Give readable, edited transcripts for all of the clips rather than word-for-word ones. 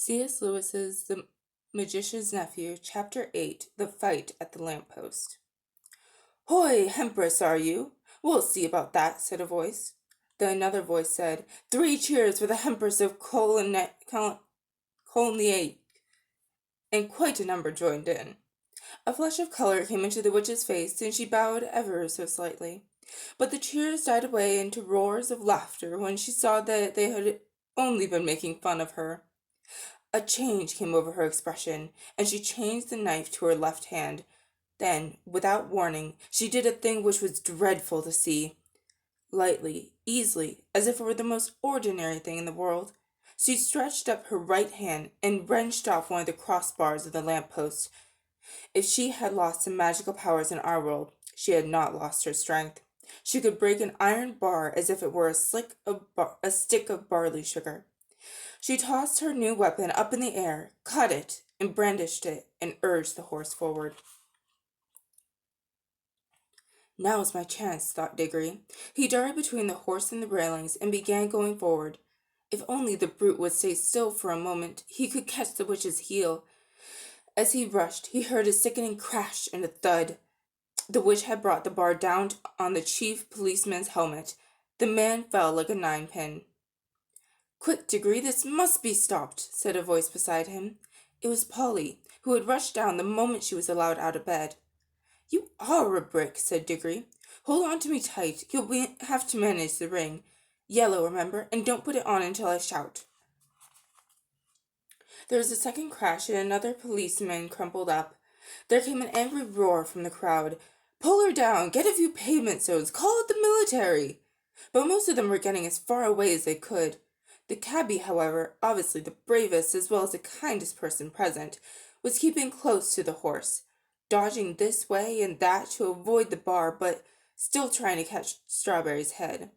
C.S. Lewis's The Magician's Nephew, Chapter 8, The Fight at the Lamppost. "Hoy, Hempress, are you? We'll see about that," said a voice. Then another voice said, "Three cheers for the Hempress of Colney," and quite a number joined in. A flush of color came into the witch's face, and she bowed ever so slightly. But the cheers died away into roars of laughter when she saw that they had only been making fun of her. A change came over her expression, and she changed the knife to her left hand. Then, without warning, she did a thing which was dreadful to see. Lightly, easily, as if it were the most ordinary thing in the world, she stretched up her right hand and wrenched off one of the crossbars of the lamp-post. If she had lost some magical powers in our world, she had not lost her strength. She could break an iron bar as if it were a stick of barley sugar. She tossed her new weapon up in the air, caught it, and brandished it, and urged the horse forward. "Now's my chance," thought Diggory. He darted between the horse and the railings, and began going forward. If only the brute would stay still for a moment, he could catch the witch's heel. As he rushed, he heard a sickening crash and a thud. The witch had brought the bar down on the chief policeman's helmet. The man fell like a ninepin. "Quick, Diggory, this must be stopped," said a voice beside him. It was Polly, who had rushed down the moment she was allowed out of bed. "You are a brick," said Diggory. "Hold on to me tight. You'll have to manage the ring. Yellow, remember, and don't put it on until I shout." There was a second crash, and another policeman crumpled up. There came an angry roar from the crowd. "Pull her down! Get a few pavement stones! Call it the military!" But most of them were getting as far away as they could. The cabby, however, obviously the bravest as well as the kindest person present, was keeping close to the horse, dodging this way and that to avoid the bar, but still trying to catch Strawberry's head.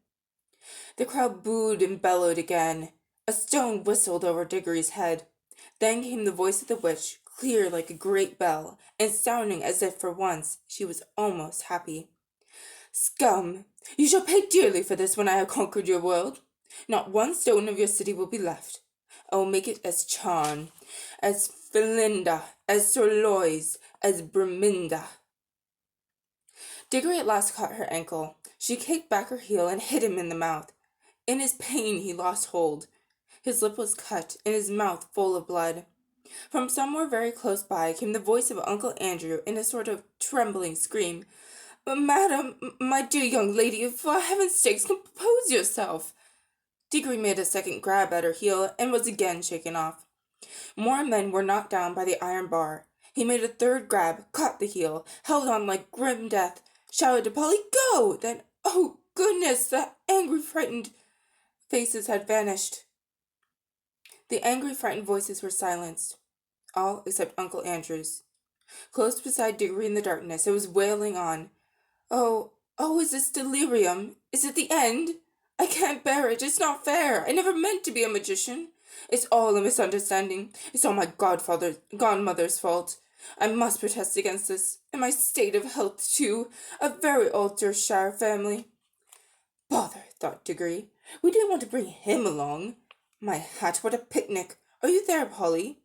The crowd booed and bellowed again. A stone whistled over Diggory's head. Then came the voice of the witch, clear like a great bell, and sounding as if for once she was almost happy. "Scum! You shall pay dearly for this when I have conquered your world. Not one stone of your city will be left. I will make it as Charn, as Felinda, as Sorlois, as Braminda." Diggory at last caught her ankle. She kicked back her heel and hit him in the mouth. In his pain he lost hold. His lip was cut, and his mouth full of blood. From somewhere very close by came the voice of Uncle Andrew in a sort of trembling scream. "Madam, my dear young lady, for heaven's sake, compose yourself." Diggory made a second grab at her heel and was again shaken off. More men were knocked down by the iron bar. He made a third grab, caught the heel, held on like grim death, shouted to Polly, "Go!" Then, oh goodness, the angry, frightened faces had vanished. The angry, frightened voices were silenced, all except Uncle Andrew's. Close beside Diggory in the darkness, it was wailing on. Oh, is this delirium? Is it the end? I can't bear it. It's not fair. I never meant to be a magician. It's all a misunderstanding. It's all my godmother's fault. I must protest against this, and my state of health, too. A very old Derbyshire family. Bother, thought Diggory. We didn't want to bring him along. My hat, what a picnic. Are you there, Polly?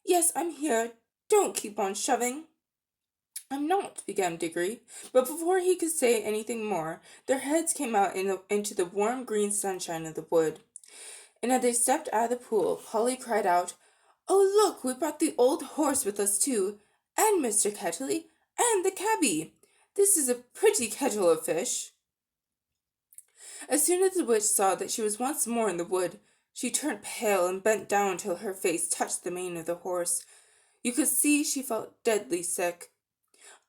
Yes, I'm here. Don't keep on shoving. "I'm not," began Diggory, but before he could say anything more, their heads came out into the warm green sunshine of the wood. And as they stepped out of the pool, Polly cried out, "Oh, look, we brought the old horse with us, too, and Mr. Kettley, and the cabby. This is a pretty kettle of fish." As soon as the witch saw that she was once more in the wood, she turned pale and bent down till her face touched the mane of the horse. You could see she felt deadly sick.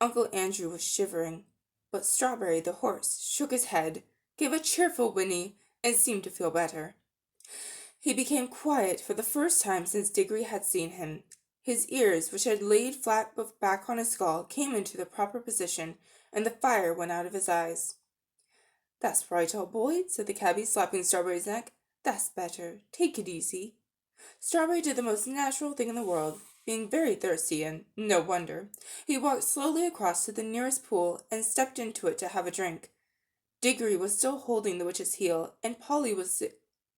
Uncle Andrew was shivering, but Strawberry, the horse, shook his head, gave a cheerful whinny, and seemed to feel better. He became quiet for the first time since Diggory had seen him. His ears, which had laid flat back on his skull, came into their proper position, and the fire went out of his eyes. "That's right, old boy," said the cabby, slapping Strawberry's neck. "That's better. Take it easy." Strawberry did the most natural thing in the world, being very thirsty, and no wonder. He walked slowly across to the nearest pool and stepped into it to have a drink. Diggory was still holding the witch's heel, and Polly was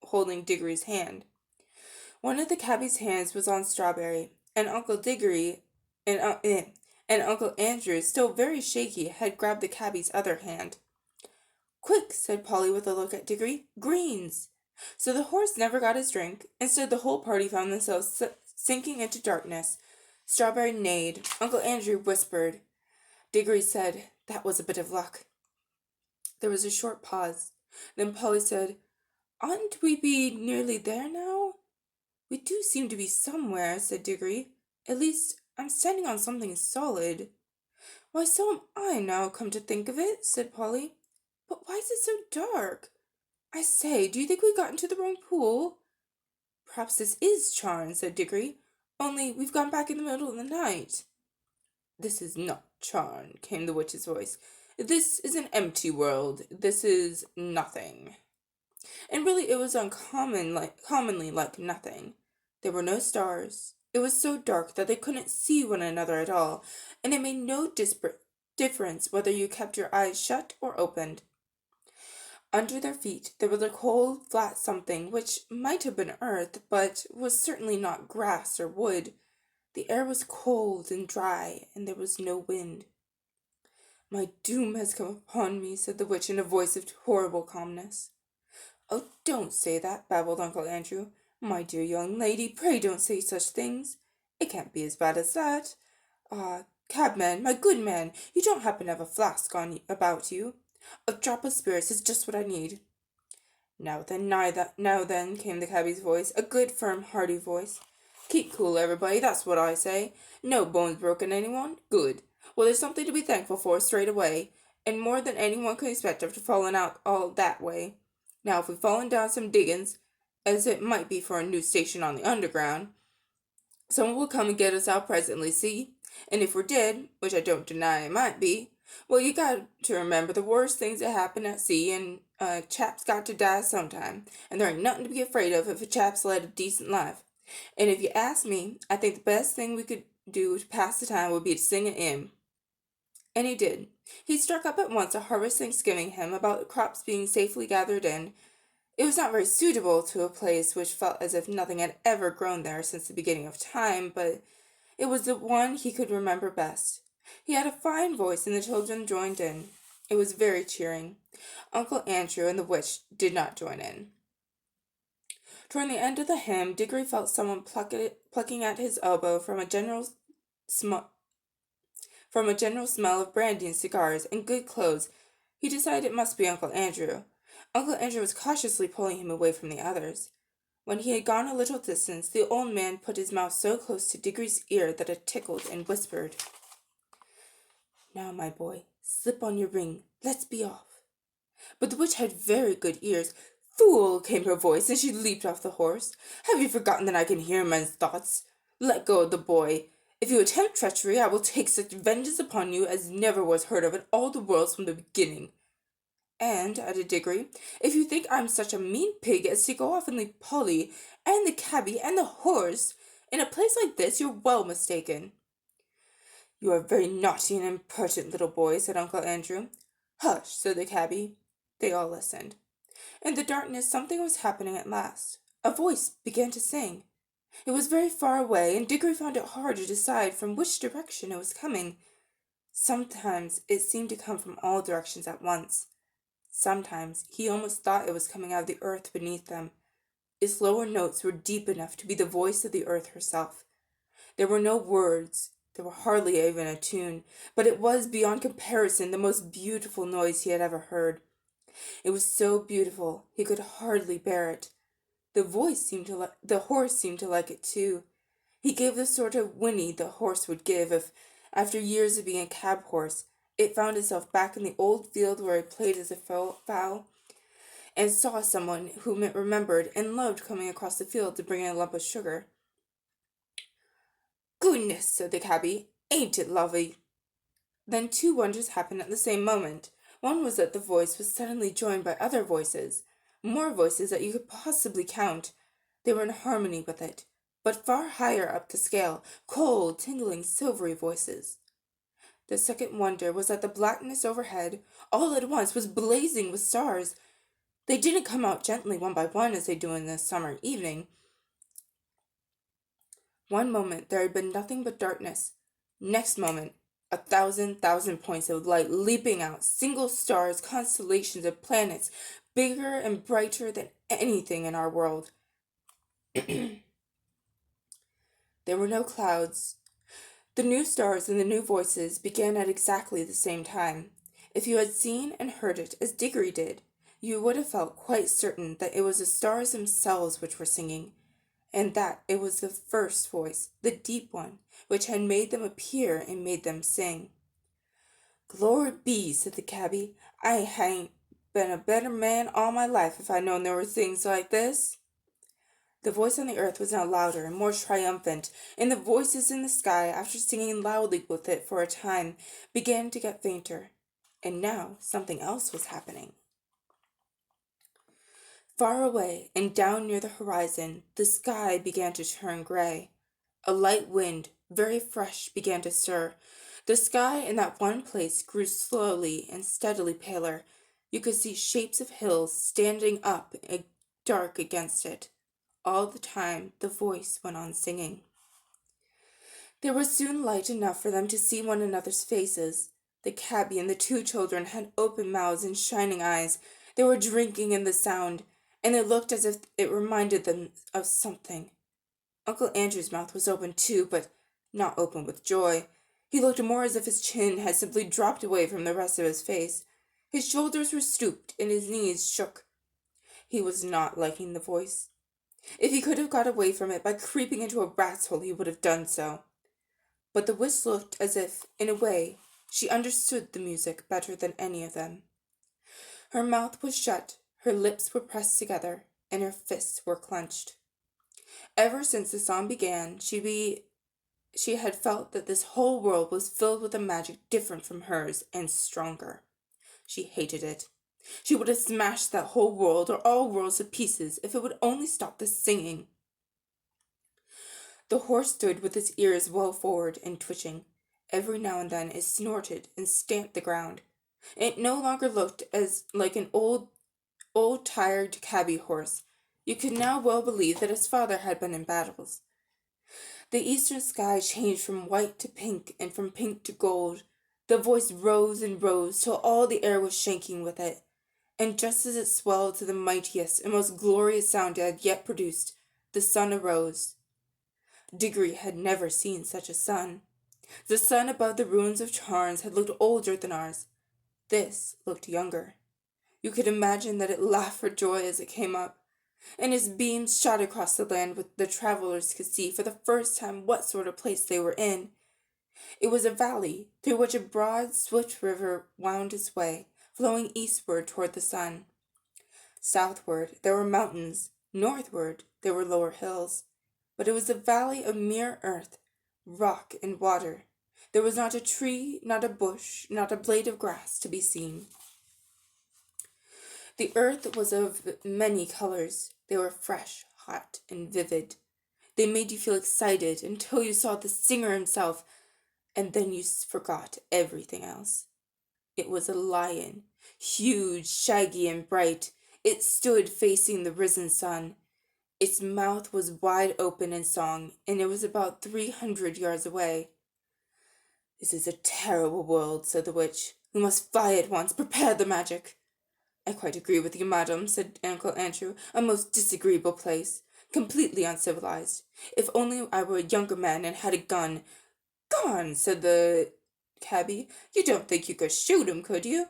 holding Diggory's hand. One of the cabby's hands was on Strawberry, and Uncle Diggory and, uh, eh, and Uncle Andrew, still very shaky, had grabbed the cabby's other hand. "Quick," said Polly with a look at Diggory. "Greens!" So the horse never got his drink. Instead, the whole party found themselves sinking into darkness. Strawberry neighed. Uncle Andrew whispered. Diggory said, "That was a bit of luck." There was a short pause. Then Polly said, "Oughtn't we be nearly there now?" "We do seem to be somewhere," said Diggory. "At least, I'm standing on something solid." "Why, so am I, now come to think of it," said Polly. "But why is it so dark? I say, do you think we got into the wrong pool?" "Perhaps this is Charn," said Diggory, "only we've gone back in the middle of the night." "This is not Charn," came the witch's voice. "This is an empty world. This is nothing." And really it was commonly like nothing. There were no stars. It was so dark that they couldn't see one another at all, and it made no difference whether you kept your eyes shut or opened. Under their feet there was a cold, flat something which might have been earth, but was certainly not grass or wood. The air was cold and dry, and there was no wind. "My doom has come upon me," said the witch in a voice of horrible calmness. "Oh, don't say that," babbled Uncle Andrew. "My dear young lady, pray don't say such things. It can't be as bad as that. Ah, cabman, my good man, you don't happen to have a flask about you? A drop of spirits is just what I need." Now then, came the cabby's voice, a good, firm, hearty voice. "Keep cool, everybody, that's what I say. No bones broken, anyone? Good. Well, there's something to be thankful for straight away, and more than anyone could expect after falling out all that way. Now, if we've fallen down some diggings, as it might be for a new station on the underground, someone will come and get us out presently, see? And if we're dead, which I don't deny it might be, well, you got to remember the worst things that happen at sea, and a chap's got to die sometime, and there ain't nothing to be afraid of if a chap's led a decent life. And if you ask me, I think the best thing we could do to pass the time would be to sing an hymn." And he did. He struck up at once a harvest Thanksgiving hymn about the crops being safely gathered in. It was not very suitable to a place which felt as if nothing had ever grown there since the beginning of time, but it was the one he could remember best. He had a fine voice, and the children joined in. It was very cheering. Uncle Andrew and the witch did not join in. Toward the end of the hymn, Diggory felt someone plucking at his elbow from a general smell of brandy and cigars and good clothes. He decided it must be Uncle Andrew. Uncle Andrew was cautiously pulling him away from the others. When he had gone a little distance, the old man put his mouth so close to Diggory's ear that it tickled, and whispered, "Now, my boy, slip on your ring. Let's be off." But the witch had very good ears. "Fool!" came her voice, and she leaped off the horse. "Have you forgotten that I can hear men's thoughts? Let go of the boy. If you attempt treachery, I will take such vengeance upon you as never was heard of in all the world from the beginning. And," added Diggory, "if you think I'm such a mean pig as to go off and leave Polly, and the cabby, and the horse, in a place like this, you're well mistaken." "You are a very naughty and impertinent little boy," said Uncle Andrew. "Hush," said the cabby. They all listened. In the darkness something was happening at last. A voice began to sing. It was very far away, and Diggory found it hard to decide from which direction it was coming. Sometimes it seemed to come from all directions at once. Sometimes he almost thought it was coming out of the earth beneath them. Its lower notes were deep enough to be the voice of the earth herself. There were no words, there were hardly even a tune, but it was beyond comparison the most beautiful noise he had ever heard. It was so beautiful he could hardly bear it. The horse seemed to like it too. He gave the sort of whinny the horse would give if, after years of being a cab horse, it found itself back in the old field where it played as a fowl, and saw someone whom it remembered and loved coming across the field to bring in a lump of sugar. "Goodness," said the cabby, "ain't it lovely?" Then two wonders happened at the same moment. One was that the voice was suddenly joined by other voices, more voices than you could possibly count. They were in harmony with it, but far higher up the scale, cold, tingling, silvery voices. The second wonder was that the blackness overhead, all at once, was blazing with stars. They didn't come out gently one by one as they do in the summer evening. One moment there had been nothing but darkness. Next moment, 1,000,000 points of light leaping out, single stars, constellations of planets, bigger and brighter than anything in our world. There were no clouds. The new stars and the new voices began at exactly the same time. If you had seen and heard it as Diggory did, you would have felt quite certain that it was the stars themselves which were singing, and that it was the first voice, the deep one, which had made them appear and made them sing. Glory be, said the cabby, I hain't been a better man all my life if I'd known there were things like this. The voice on the earth was now louder and more triumphant, and the voices in the sky, after singing loudly with it for a time, began to get fainter. And now something else was happening. Far away and down near the horizon, the sky began to turn gray. A light wind, very fresh, began to stir. The sky in that one place grew slowly and steadily paler. You could see shapes of hills standing up dark against it. All the time the voice went on singing. There was soon light enough for them to see one another's faces. The cabby and the two children had open mouths and shining eyes. They were drinking in the sound, and they looked as if it reminded them of something. Uncle Andrew's mouth was open too, but not open with joy. He looked more as if his chin had simply dropped away from the rest of his face. His shoulders were stooped, and his knees shook. He was not liking the voice. If he could have got away from it by creeping into a rat's hole, he would have done so. But the witch looked as if, in a way, she understood the music better than any of them. Her mouth was shut, her lips were pressed together, and her fists were clenched. Ever since the song began, she had felt that this whole world was filled with a magic different from hers and stronger. She hated it. She would have smashed that whole world or all worlds to pieces if it would only stop the singing. The horse stood with its ears well forward and twitching. Every now and then it snorted and stamped the ground. It no longer looked as like an old tired cabby horse. You could now well believe that his father had been in battles. The eastern sky changed from white to pink and from pink to gold. The voice rose and rose till all the air was shaking with it. And just as it swelled to the mightiest and most glorious sound it had yet produced, the sun arose. Diggory had never seen such a sun. The sun above the ruins of Charnes had looked older than ours. This looked younger. You could imagine that it laughed for joy as it came up, and its beams shot across the land where the travelers could see for the first time what sort of place they were in. It was a valley through which a broad, swift river wound its way, flowing eastward toward the sun. Southward there were mountains, northward there were lower hills, but it was a valley of mere earth, rock and water. There was not a tree, not a bush, not a blade of grass to be seen. The earth was of many colors. They were fresh, hot, and vivid. They made you feel excited until you saw the singer himself, and then you forgot everything else. It was a lion, huge, shaggy, and bright. It stood facing the risen sun. Its mouth was wide open in song, and it was about 300 yards away. This is a terrible world, said the witch. We must fly at once. Prepare the magic. I quite agree with you, madam, said Uncle Andrew. A most disagreeable place. Completely uncivilized. If only I were a younger man and had a gun. Gone, said the cabby. You don't think you could shoot him, could you?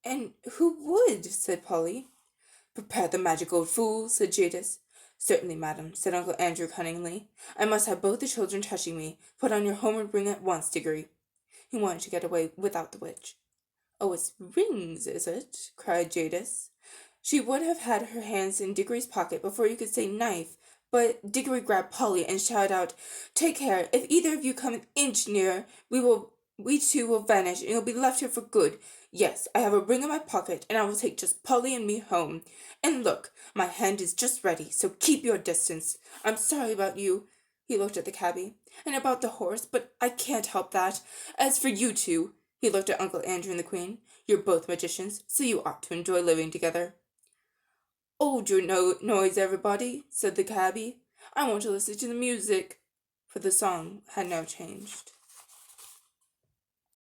And who would? Said Polly. Prepare the magic, old fool, said Jadis. Certainly, madam, said Uncle Andrew cunningly. I must have both the children touching me. Put on your homeward ring at once, Diggory. He wanted to get away without the witch. Oh, it's rings, is it? Cried Jadis. She would have had her hands in Diggory's pocket before you could say knife, but Diggory grabbed Polly and shouted out, Take care! If either of you come an inch nearer, we two will vanish, and you'll be left here for good. Yes, I have a ring in my pocket, and I will take just Polly and me home. And look, my hand is just ready, so keep your distance. I'm sorry about you. He looked at the cabby. And about the horse, but I can't help that. As for you two, he looked at Uncle Andrew and the Queen, you're both magicians, so you ought to enjoy living together. Hold your noise, everybody, said the cabby. I want to listen to the music. for the song had now changed.